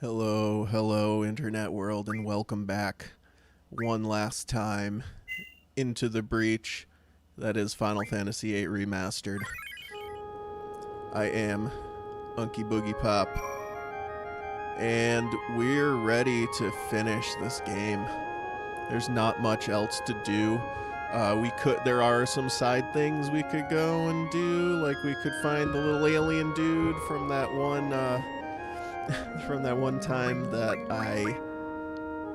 Hello, hello, internet world, and welcome back one last time into the breach that is Final Fantasy VIII Remastered. I am Unky Boogie Pop, and we're ready to finish this game. There's not much else to do. There are some side things we could go and do, like we could find the little alien dude from that one, from that one time that I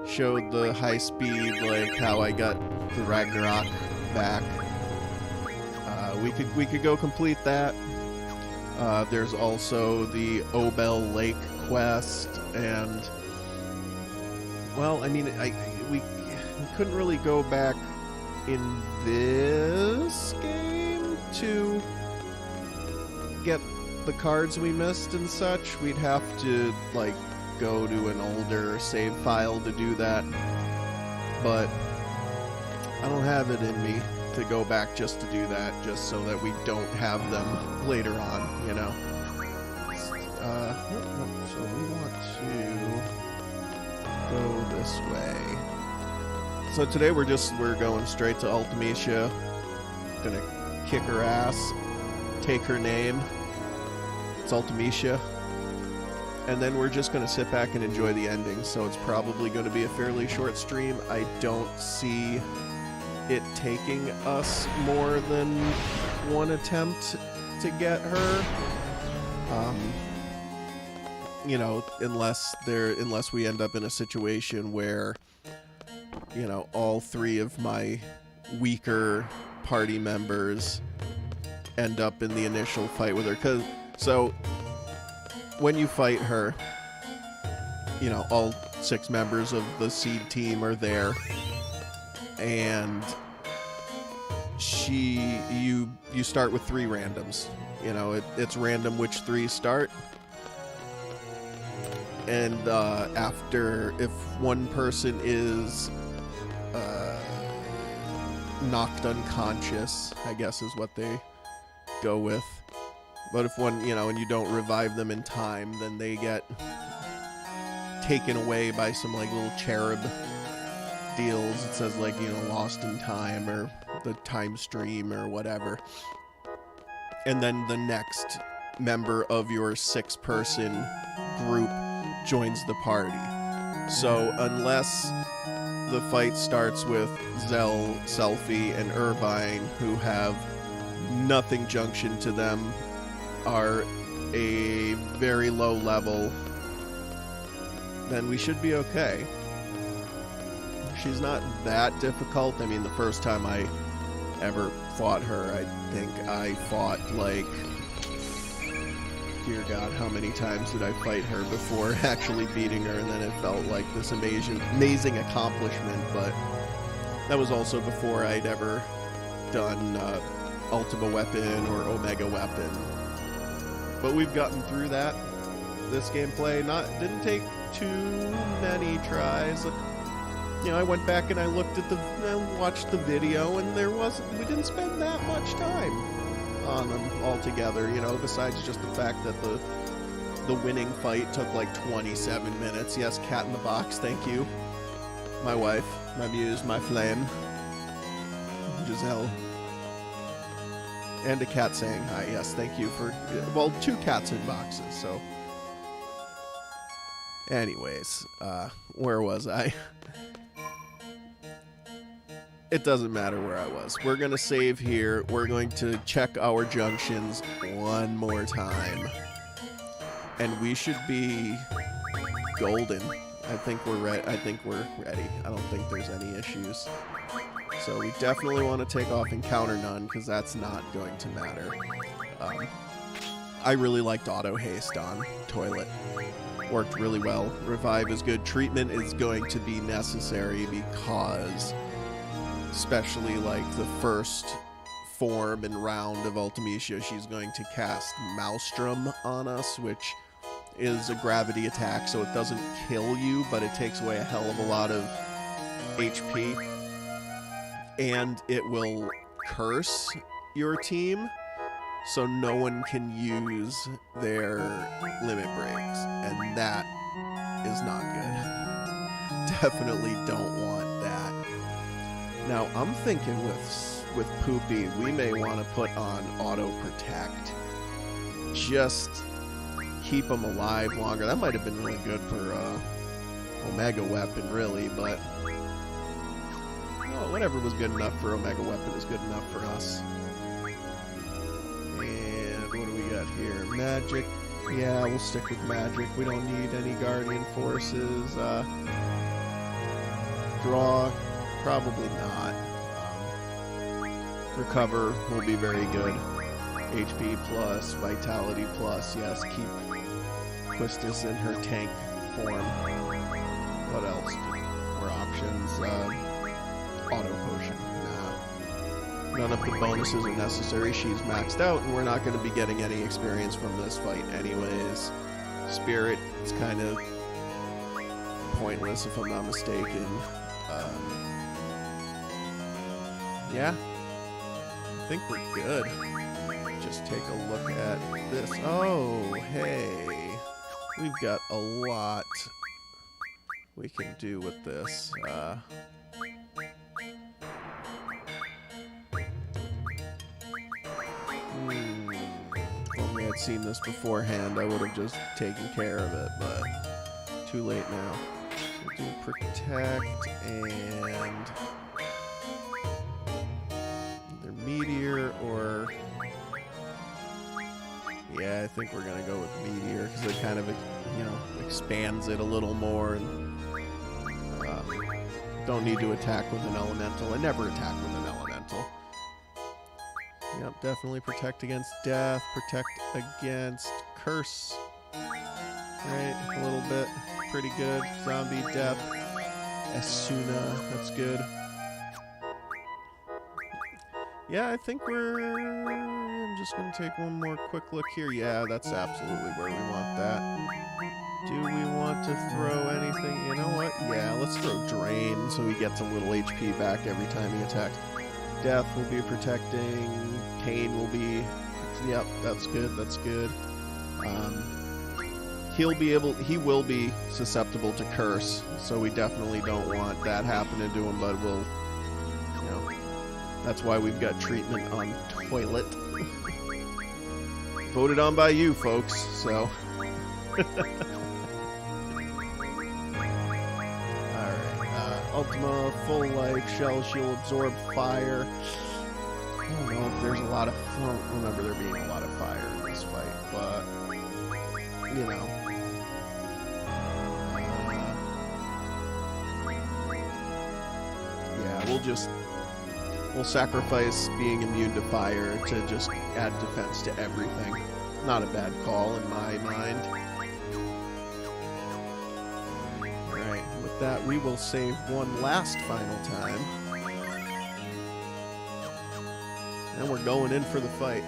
showed the high speed, like how I got the Ragnarok back. We could go complete that. There's also the Obel Lake quest, and well, I mean, we couldn't really go back in this game to get the cards we missed and such. We'd have to like go to an older save file to do that, but I don't have it in me to go back just to do that, just so that we don't have them later on, you know. So we want to go this way. So today we're going straight to Ultimecia. Gonna kick her ass, take her name. It's Ultimecia. And then we're just gonna sit back and enjoy the ending. So it's probably gonna be a fairly short stream. I don't see it taking us more than one attempt to get her. You know, unless we end up in a situation where, you know, all three of my weaker party members end up in the initial fight with her. So when you fight her, you know, all 6 members of the seed team are there, and you start with 3 randoms. You know, it's random which 3 start. And if one person is knocked unconscious, I guess is what they go with. But if one, you know, and you don't revive them in time, then they get taken away by some like little cherub deals. It says like, you know, lost in time or the time stream or whatever. And then the next member of your 6-person group joins the party. So unless the fight starts with Zell, Selphie, and Irvine, who have nothing junction to them, are a very low level, then we should be okay. She's not that difficult. I mean, the first time I ever fought her, I think I fought like, dear God, how many times did I fight her before actually beating her, and then it felt like this amazing accomplishment. But that was also before I'd ever done Ultima Weapon or Omega Weapon. But we've gotten through that. This gameplay didn't take too many tries. You know, I went back and I watched the video, and we didn't spend that much time on them altogether, you know, besides just the fact that the winning fight took like 27 minutes. Yes, cat in the box, thank you. My wife, my muse, my flame, Giselle. And a cat saying hi, yes, thank you for, well, 2 cats in boxes, so. Anyways, where was I? It doesn't matter where I was. We're going to save here. We're going to check our junctions one more time. And we should be golden. I think we're ready. I don't think there's any issues. So we definitely want to take off Encounter None, because that's not going to matter. I really liked Auto Haste on Toilet. Worked really well. Revive is good. Treatment is going to be necessary because, especially like the first form and round of Ultimecia, she's going to cast Maelstrom on us, which is a gravity attack, so it doesn't kill you, but it takes away a hell of a lot of HP. And it will curse your team, so no one can use their limit breaks, and that is not good. Definitely don't want that. Now, I'm thinking with Poopy, we may want to put on Auto Protect. Just keep him alive longer. That might have been really good for Omega Weapon, really, but whatever was good enough for Omega Weapon is good enough for us. And what do we got here? Magic. Yeah, we'll stick with Magic. We don't need any Guardian Forces. Draw, probably not. Recover will be very good. HP plus, Vitality plus. Yes, keep Quistis in her tank form. What else? More options. Auto Potion. Nah. None of the bonuses are necessary. She's maxed out, and we're not going to be getting any experience from this fight anyways. Spirit, it's kind of pointless if I'm not mistaken. Yeah. I think we're good. Just take a look at this. Oh, hey. We've got a lot we can do with this. If only I'd seen this beforehand, I would have just taken care of it, but too late now. We'll do Protect and either Meteor or... Yeah, I think we're gonna go with Meteor because it kind of, you know, expands it a little more, and don't need to attack with an elemental. I never attack with an elemental. Yep, definitely protect against death, protect against curse. Right, a little bit, pretty good. Zombie death, Asuna, that's good. Yeah, I think I'm just going to take one more quick look here. Yeah, that's absolutely where we want that. Do we want to throw anything? You know what? Yeah, let's throw Drain so he gets a little HP back every time he attacks. Death will be protecting. Pain will be... Yep, that's good, that's good. He will be susceptible to Curse, so we definitely don't want that happening to him, but we'll... You know, that's why we've got treatment on Toilet. Voted on by you, folks, so... Ultima, full life, shell, she'll absorb fire. I don't know if there's a lot of... I don't remember there being a lot of fire in this fight, but... You know. Yeah, we'll sacrifice being immune to fire to just add defense to everything. Not a bad call in my mind. That we will save one last final time. And we're going in for the fight.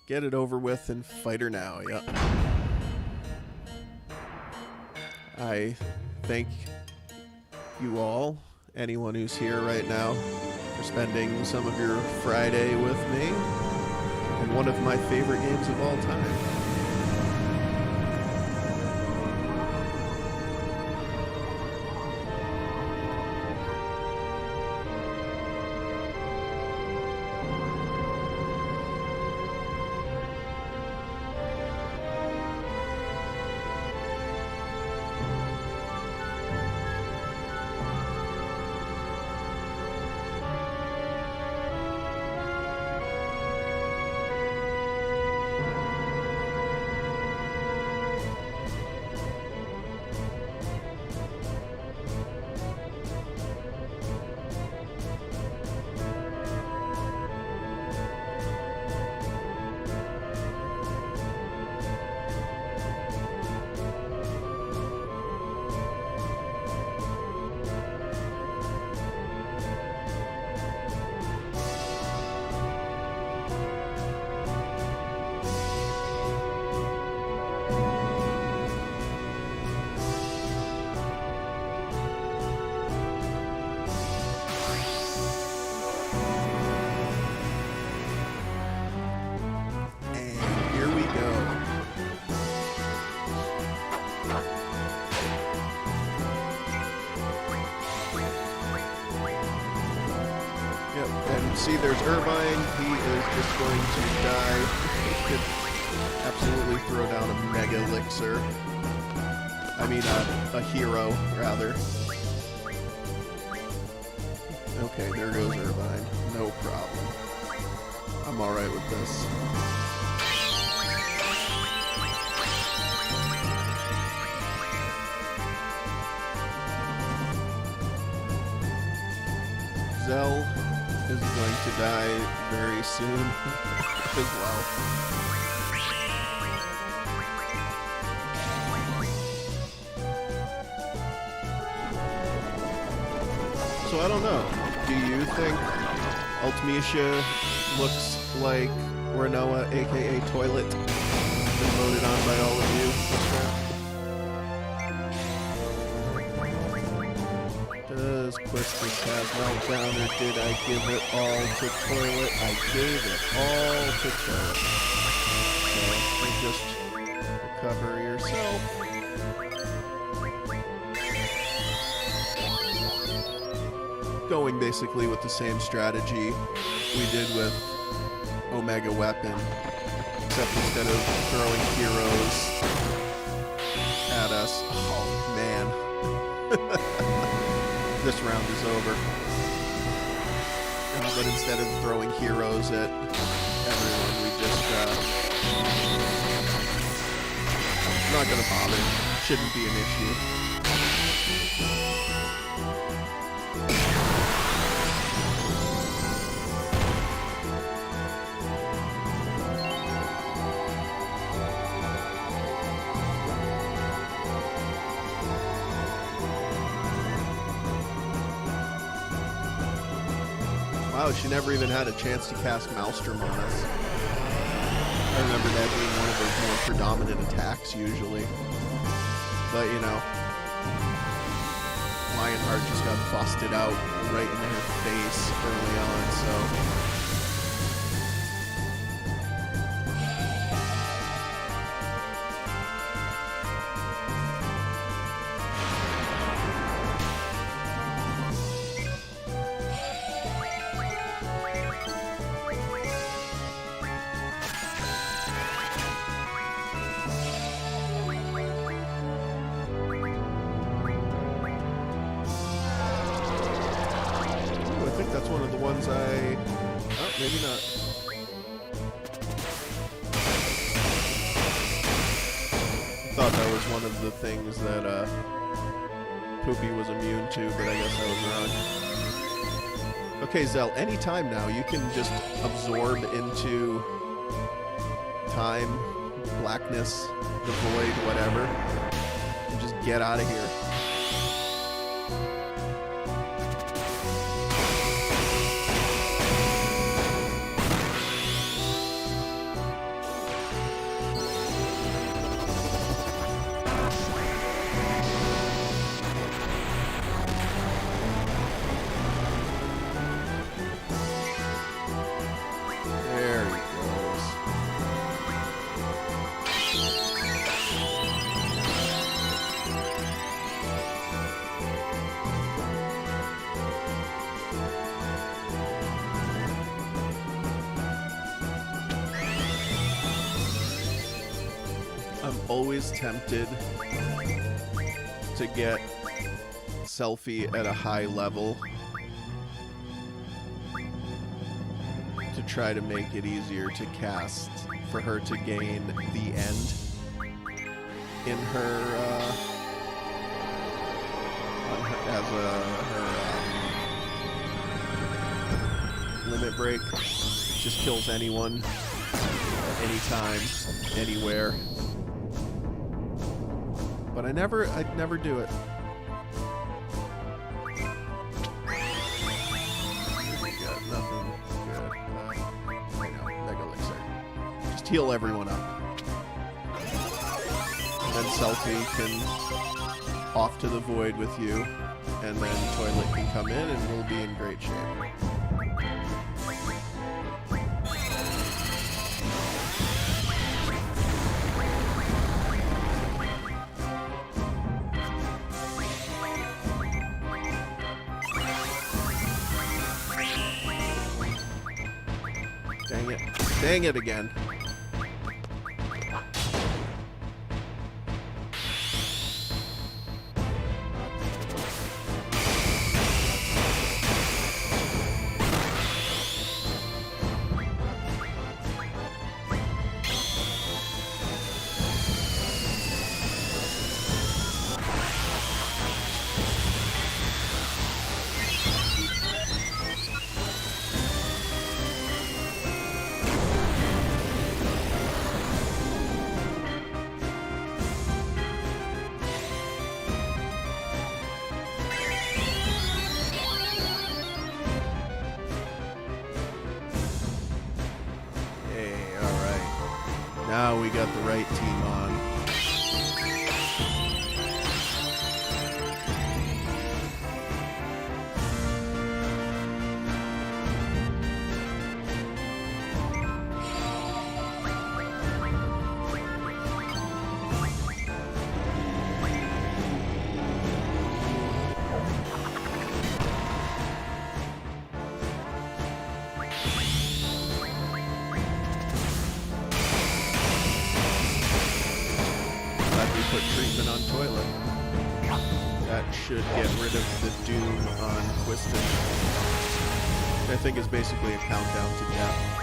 Get it over with and fight her now, yep. I thank you all, anyone who's here right now, for spending some of your Friday with me. And one of my favorite games of all time. see, there's Irvine. He is just going to die. He could absolutely throw down a Mega Elixir. I mean, a hero, rather. Okay, there goes Irvine. No problem. I'm alright with this. Zell is going to die very soon as well. So I don't know. Do you think Ultimecia looks like Renoa, aka Toilet, been voted on by all of you this round? Does Quistis have Meltdown, or did I give it all to Toilet? I gave it all to Toilet. So you just recover yourself. Going basically with the same strategy we did with Omega Weapon, except instead of throwing heroes at us, oh man, this round is over. But instead of throwing heroes at everyone, we just, I'm not gonna bother, shouldn't be an issue. Wow, she never even had a chance to cast Maelstrom on us. I remember that being one of those more predominant attacks usually. But, you know, Lionheart just got busted out right in her face early on, so... That's one of the ones oh, maybe not. I thought that was one of the things that Poopy was immune to, but I guess I was wrong. Okay, Zell, anytime now, you can just absorb into time, blackness, the void, whatever, and just get out of here. Always tempted to get Selfie at a high level to try to make it easier to cast, for her to gain the end in her, her limit break. It just kills anyone, anytime, anywhere. But I'd never do it. We got nothing good. I know, Mega Elixir. Just heal everyone up. And then Selfie can off to the void with you, and then Toilet can come in and we'll be in great shape. Dang it again. Now we got the right team on. Put treatment on toilet. That should get rid of the doom on Twisted. I think is basically a countdown to death.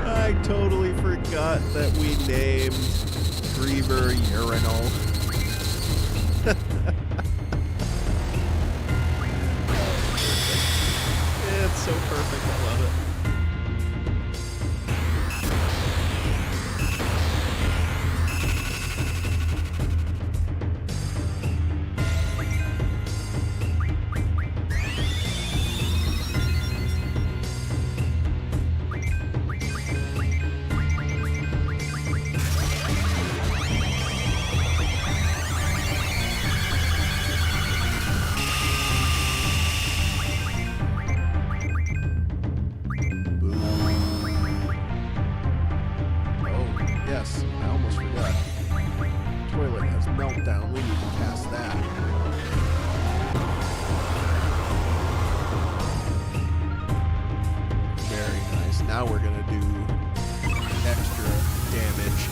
I totally forgot that we named Griever Urinal. It's so perfect, I love it. Yes, I almost forgot. Toilet has meltdown. We need to cast that. Very nice. Now we're gonna do extra damage.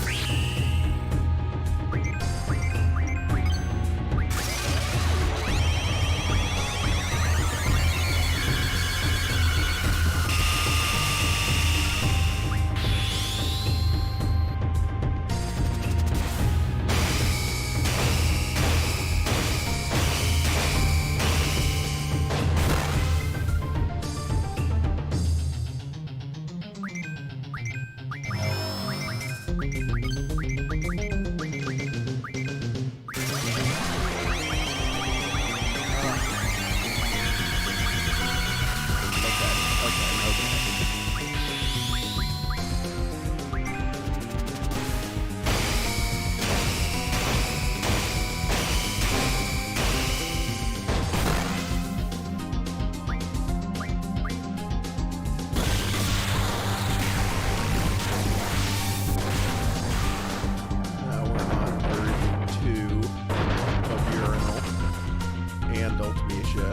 Ultimecia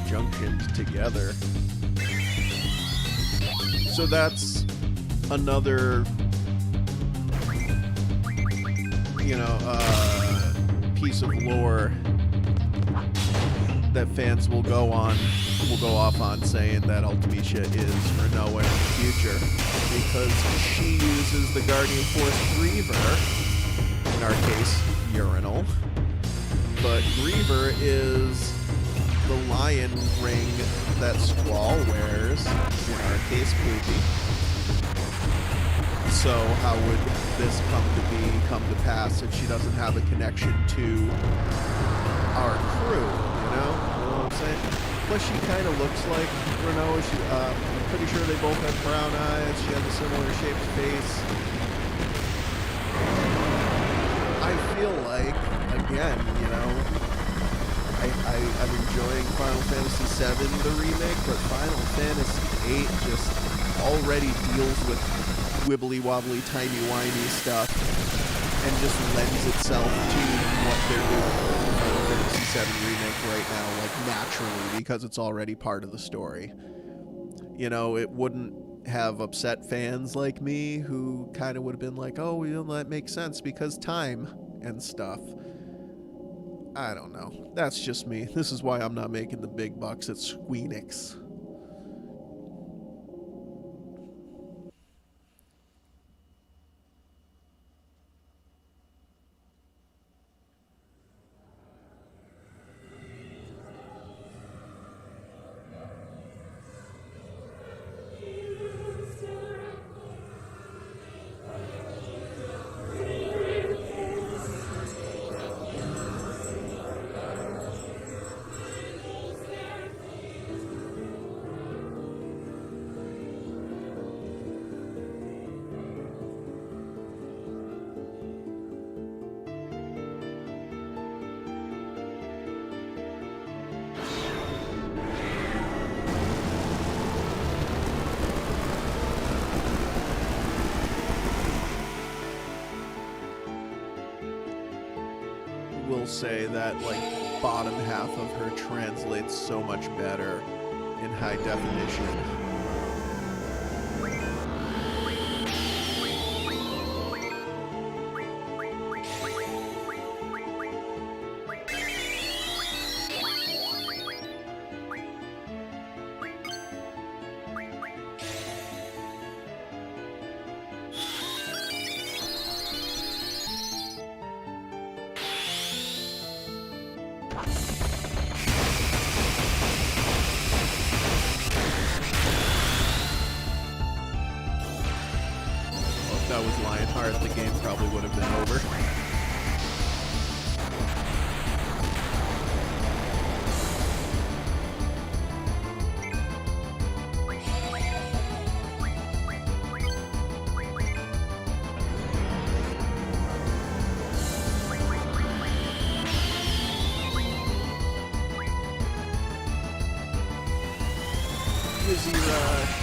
junctioned together. So that's another, you know, piece of lore that fans will go off on, saying that Ultimecia is Renoa in the future, because she uses the Guardian Force Griever, in our case, Urinal, but Griever is the lion ring that Squall wears, in our case, Poopy. So how would this come to pass if she doesn't have a connection to our crew, you know what I'm saying? Plus, she kind of looks like Renoa. I'm pretty sure they both have brown eyes. She has a similar shaped face. I feel like, again, you know, I'm enjoying Final Fantasy VII, the remake, but Final Fantasy VIII just already deals with wibbly-wobbly, timey-wimey stuff and just lends itself to what they're doing with Final Fantasy VII Remake right now, like, naturally, because it's already part of the story. You know, it wouldn't have upset fans like me who kind of would have been like, oh, well, that makes sense because time and stuff. I don't know. That's just me. This is why I'm not making the big bucks at Squeenix. Will say that, like, bottom half of her translates so much better in high definition. That was Lionheart, the game probably would have been over. Dizzy Rush.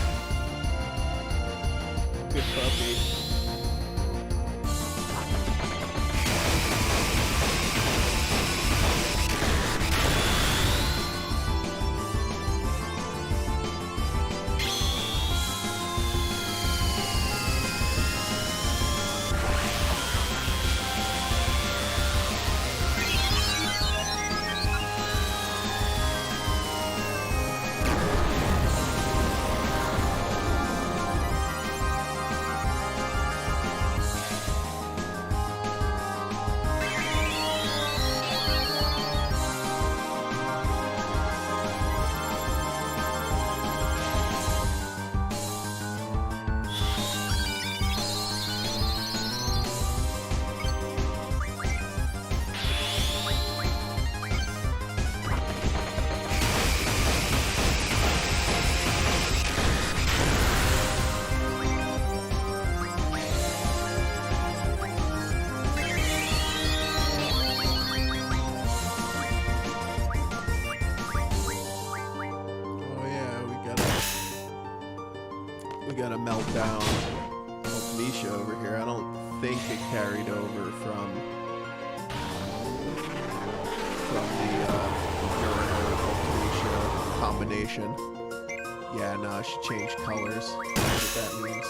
Good puppy. Got a meltdown Ultimecia over here. I don't think it carried over from the Urinal Ultimecia combination. Yeah, no, she changed colors. That's what that means.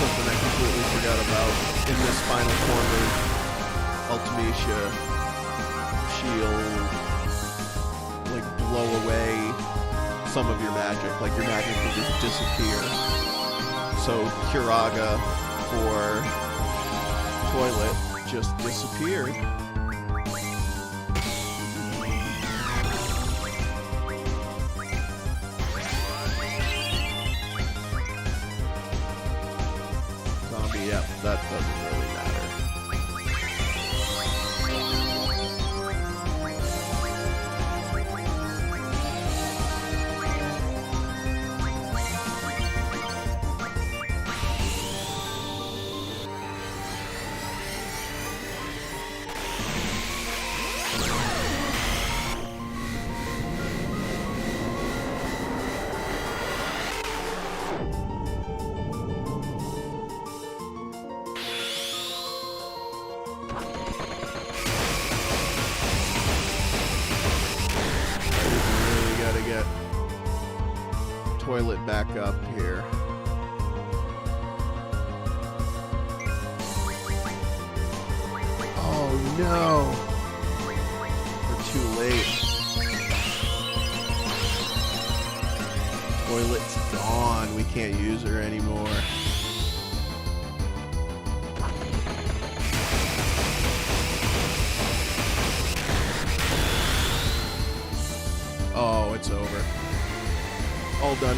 Something I completely forgot about. In this final corner, Ultimecia, she'll like blow away some of your magic. Like your magic will just disappear. So Curaga for Toilet just disappeared. Yeah, that doesn't really matter. Get Toilet back up here. Oh no! We're too late. Toilet's gone. We can't use her anymore. Oh, it's over. All done.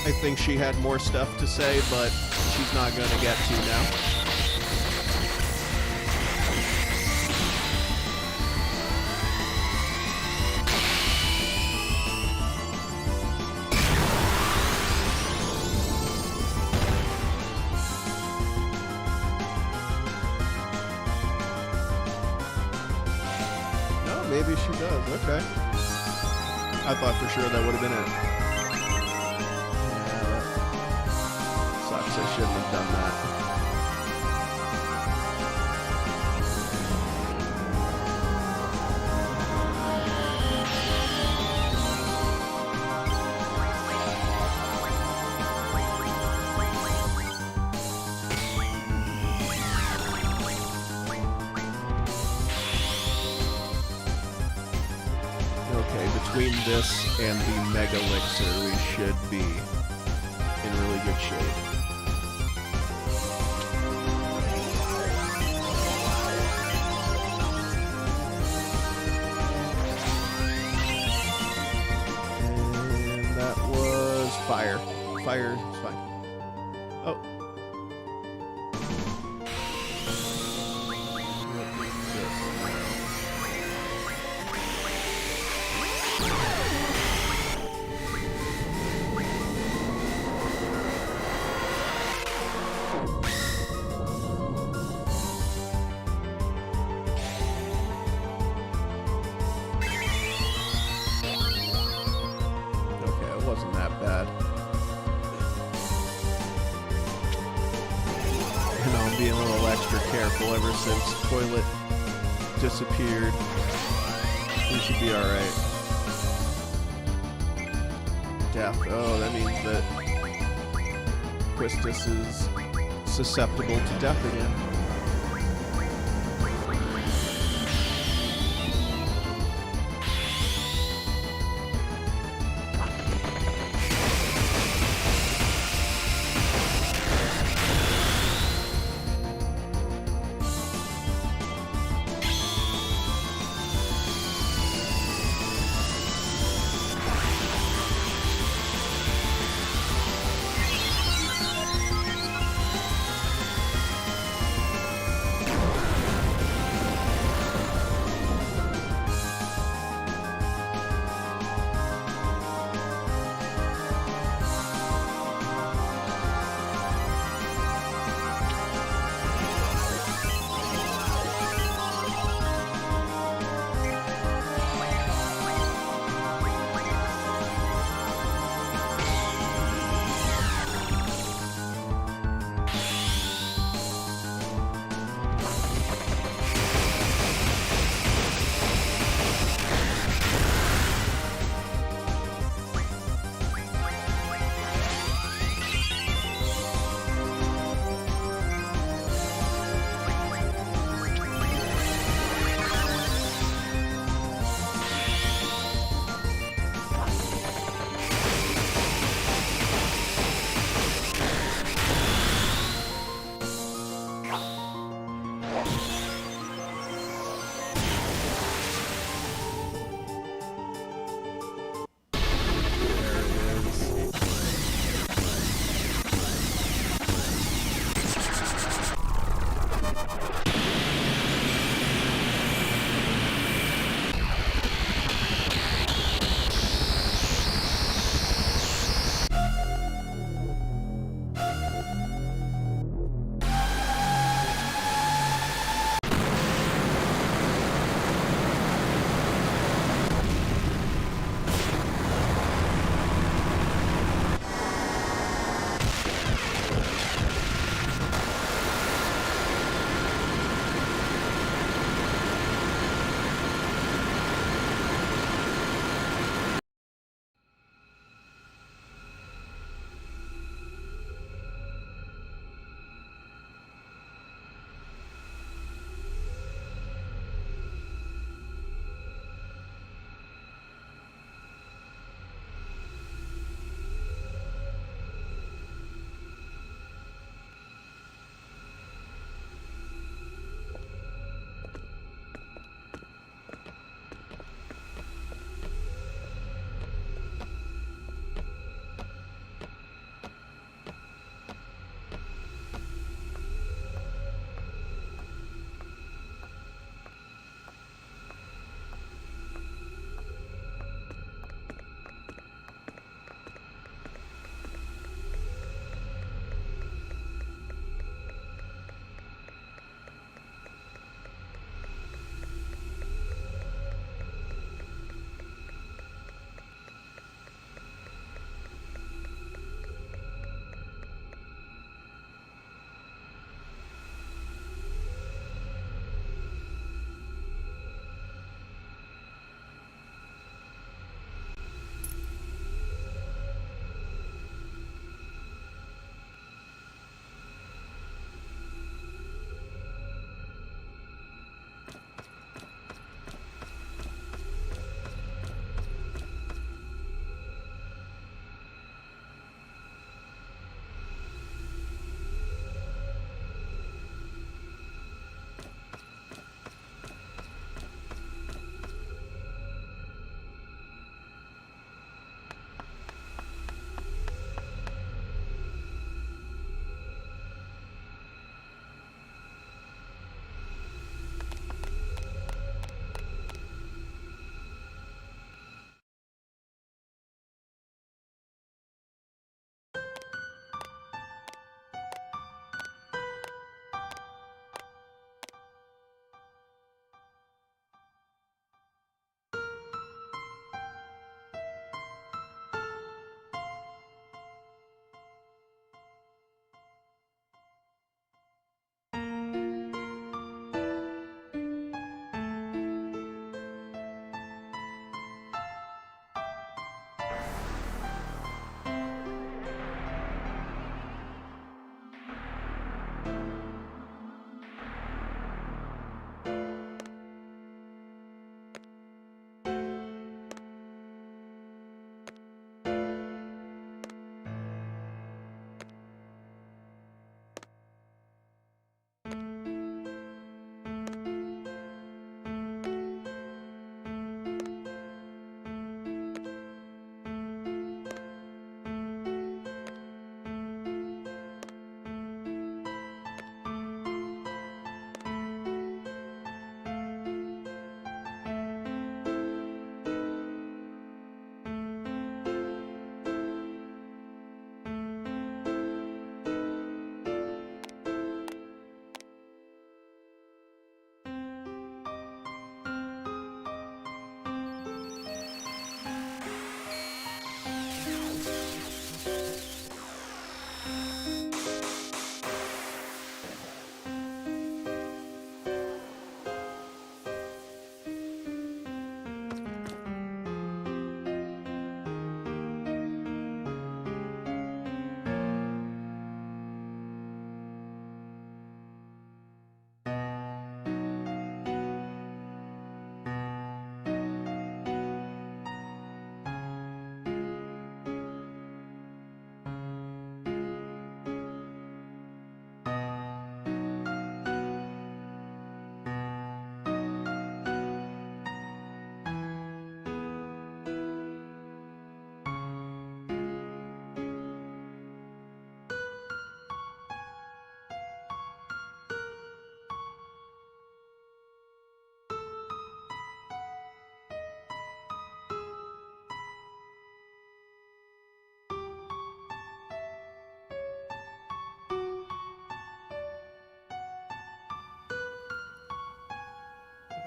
I think she had more stuff to say, but she's not going to get to now. Maybe she does. Okay. I thought for sure that would have been it. Yeah, that sucks. I shouldn't have done that. Between this and the Mega Elixir, we should be in really good shape. And that was fire. Fire is fine. Oh. Wasn't that bad. You know, I'm being a little extra careful ever since Toilet disappeared. We should be alright. Death. Oh, that means that Quistis's susceptible to death again.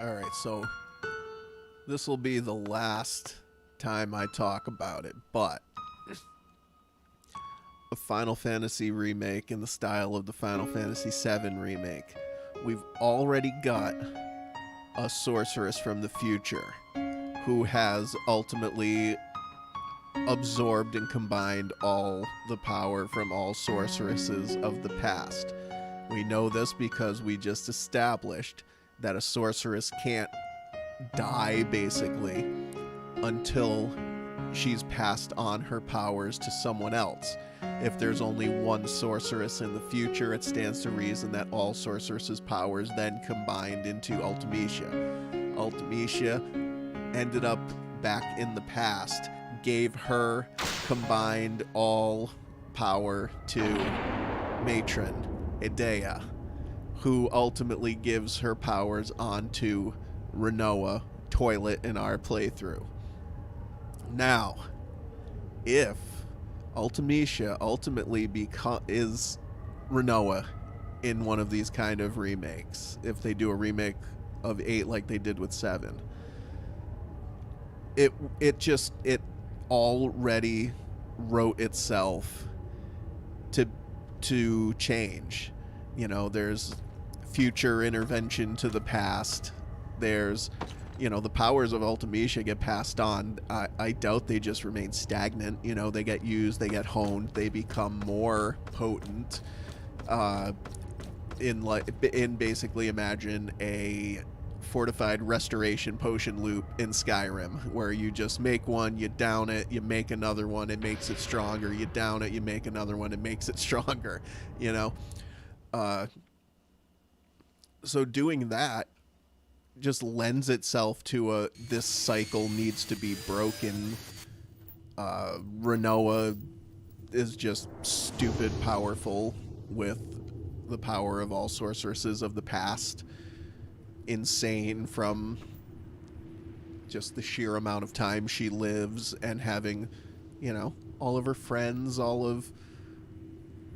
Alright, so this will be the last time I talk about it, but a Final Fantasy remake in the style of the Final Fantasy VII remake. We've already got a sorceress from the future who has ultimately absorbed and combined all the power from all sorceresses of the past. We know this because we just established that a sorceress can't die, basically, until she's passed on her powers to someone else. If there's only one sorceress in the future, it stands to reason that all sorceresses' powers then combined into Ultimecia. Ultimecia ended up back in the past, gave her combined all power to Matron Idea, who ultimately gives her powers onto Renoa, Toilet, in our playthrough. Now, if Ultimecia ultimately is Renoa in one of these kind of remakes, if they do a remake of 8 like they did with 7, it already wrote itself to change. You know, there's future intervention to the past. There's, you know, the powers of Ultimecia get passed on. I doubt they just remain stagnant. You know, they get used, they get honed, they become more potent. In basically imagine a fortified restoration potion loop in Skyrim, where you just make one, you down it, you make another one, it makes it stronger, you down it, you make another one, it makes it stronger, you know. So doing that just lends itself to this cycle needs to be broken. Renoa is just stupid powerful with the power of all sorceresses of the past. Insane from just the sheer amount of time she lives and having, you know, all of her friends, all of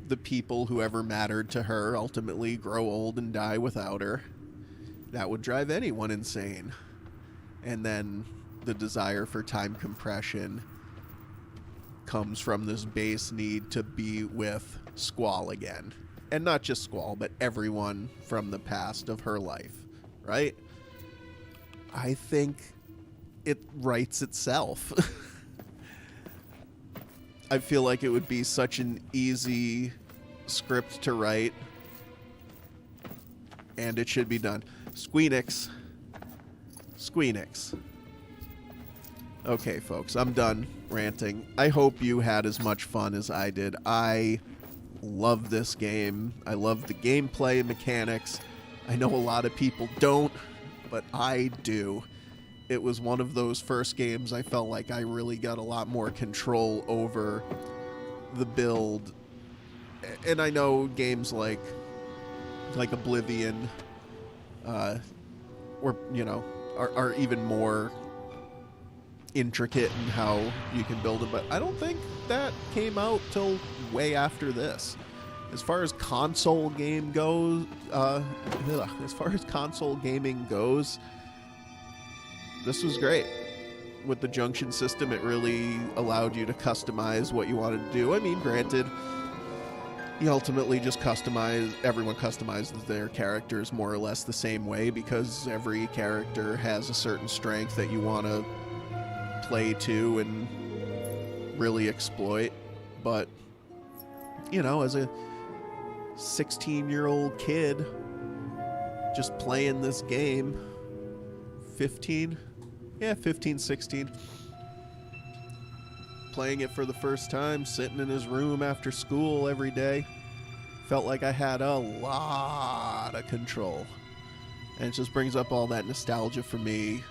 the people who ever mattered to her ultimately grow old and die without her. That would drive anyone insane. And then the desire for time compression comes from this base need to be with Squall again. And not just Squall, but everyone from the past of her life, right? I think it writes itself. I feel like it would be such an easy script to write, and it should be done. Squeenix. Okay, folks, I'm done ranting. I hope you had as much fun as I did. I love this game. I love the gameplay mechanics. I know a lot of people don't, but I do. It was one of those first games I felt like I really got a lot more control over the build. And I know games like Oblivion, or, you know, are even more intricate in how you can build it, but I don't think that came out till way after this. As far as console gaming goes, this was great. With the junction system, it really allowed you to customize what you wanted to do. I mean, granted, you ultimately just everyone customizes their characters more or less the same way, because every character has a certain strength that you want to play to and really exploit. But, you know, as a 16-year-old kid just playing this game, 15, 16, playing it for the first time, sitting in his room after school every day, felt like I had a lot of control. And it just brings up all that nostalgia for me.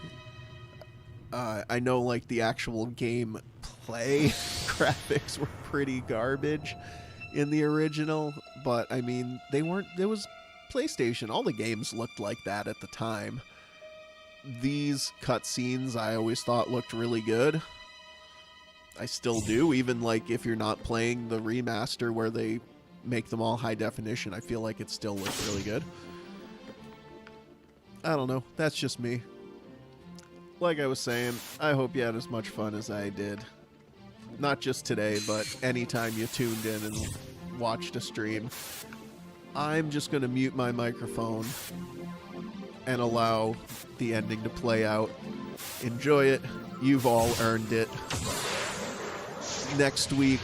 I know, like, the actual game play graphics were pretty garbage in the original, but I mean, they weren't. It was PlayStation. All the games looked like that at the time. These cutscenes I always thought looked really good. I still do, even like if you're not playing the remaster where they make them all high definition, I feel like it still looks really good. I don't know. That's just me. Like I was saying, I hope you had as much fun as I did. Not just today, but anytime you tuned in and watched a stream. I'm just going to mute my microphone and allow the ending to play out. Enjoy it. You've all earned it. Next week,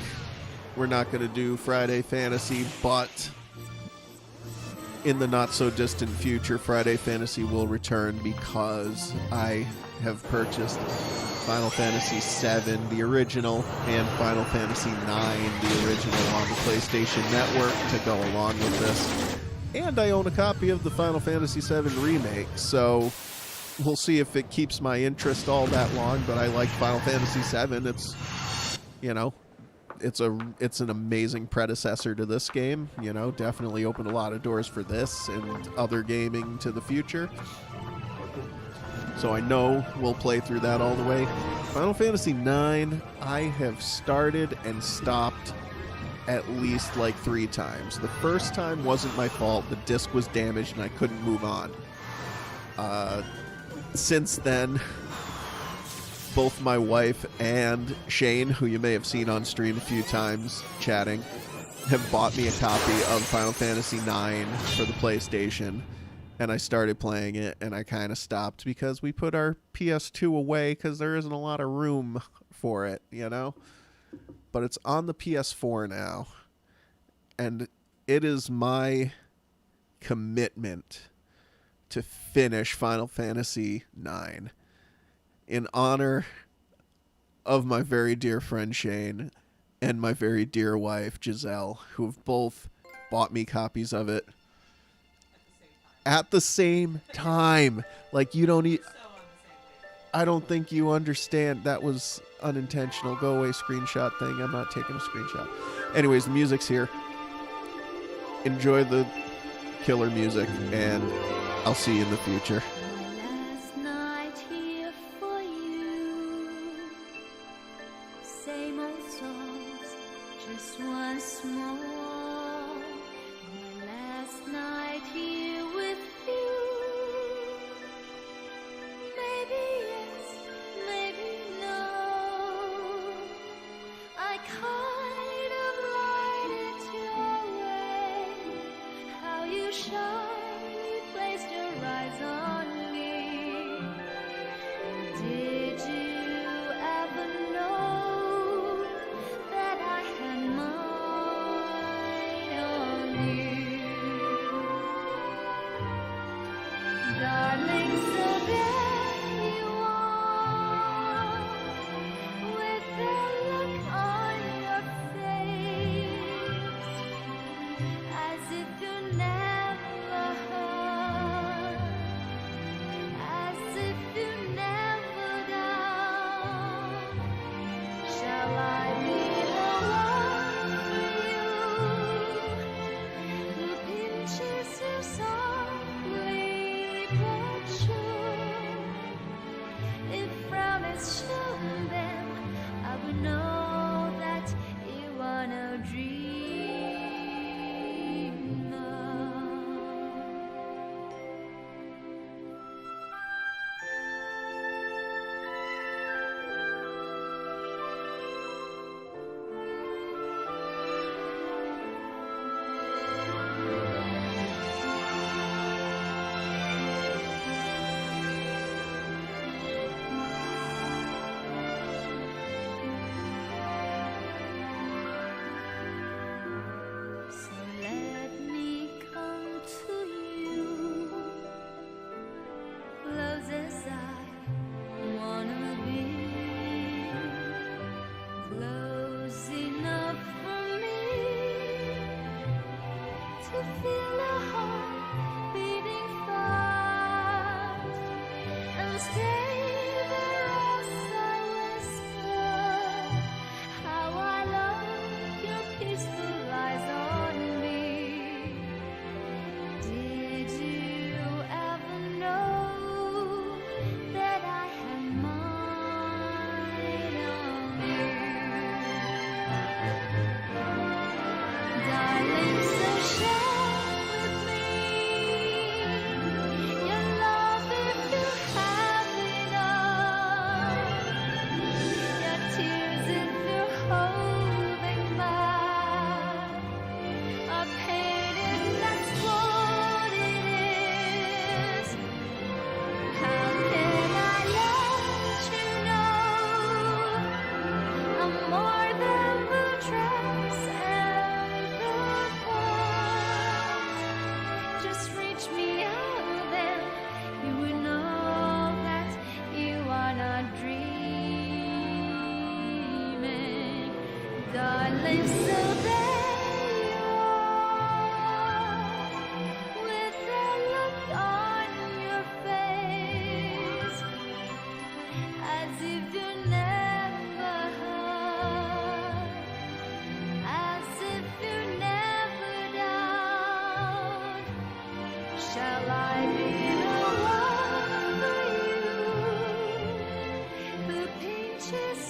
we're not going to do Friday Fantasy, but in the not-so-distant future, Friday Fantasy will return because I have purchased Final Fantasy VII, the original, and Final Fantasy IX, the original, on the PlayStation Network to go along with this. And I own a copy of the Final Fantasy VII Remake, so we'll see if it keeps my interest all that long, but I like Final Fantasy VII. It's, you know, it's an amazing predecessor to this game, you know, definitely opened a lot of doors for this and other gaming to the future. So I know we'll play through that all the way. Final Fantasy IX, I have started and stopped at least like 3 times. The first time wasn't my fault. The disc was damaged and I couldn't move on. Since then, both my wife and Shane, who you may have seen on stream a few times chatting, have bought me a copy of Final Fantasy IX for the PlayStation. And I started playing it, and I kind of stopped because we put our PS2 away because there isn't a lot of room for it, you know? But it's on the PS4 now, and it is my commitment to finish Final Fantasy IX in honor of my very dear friend Shane and my very dear wife Giselle, who have both bought me copies of it at the same time. Like, you don't I don't think you understand. That was unintentional. Go away, screenshot thing. I'm not taking a screenshot. Anyways, the music's here. Enjoy the killer music, and I'll see you in the future. Last night here for you. Same old songs, just once more. My last night here with you. Maybe yes, maybe no. I kind of lied it your way. How you shine, you placed your eyes on me. Did you ever know that I had mine on you? Darling, so there you are, with that look on your Darling, so there you are, with that look on your face, as if you never hurt, as if you never doubt. Shall I be the one for you who pinches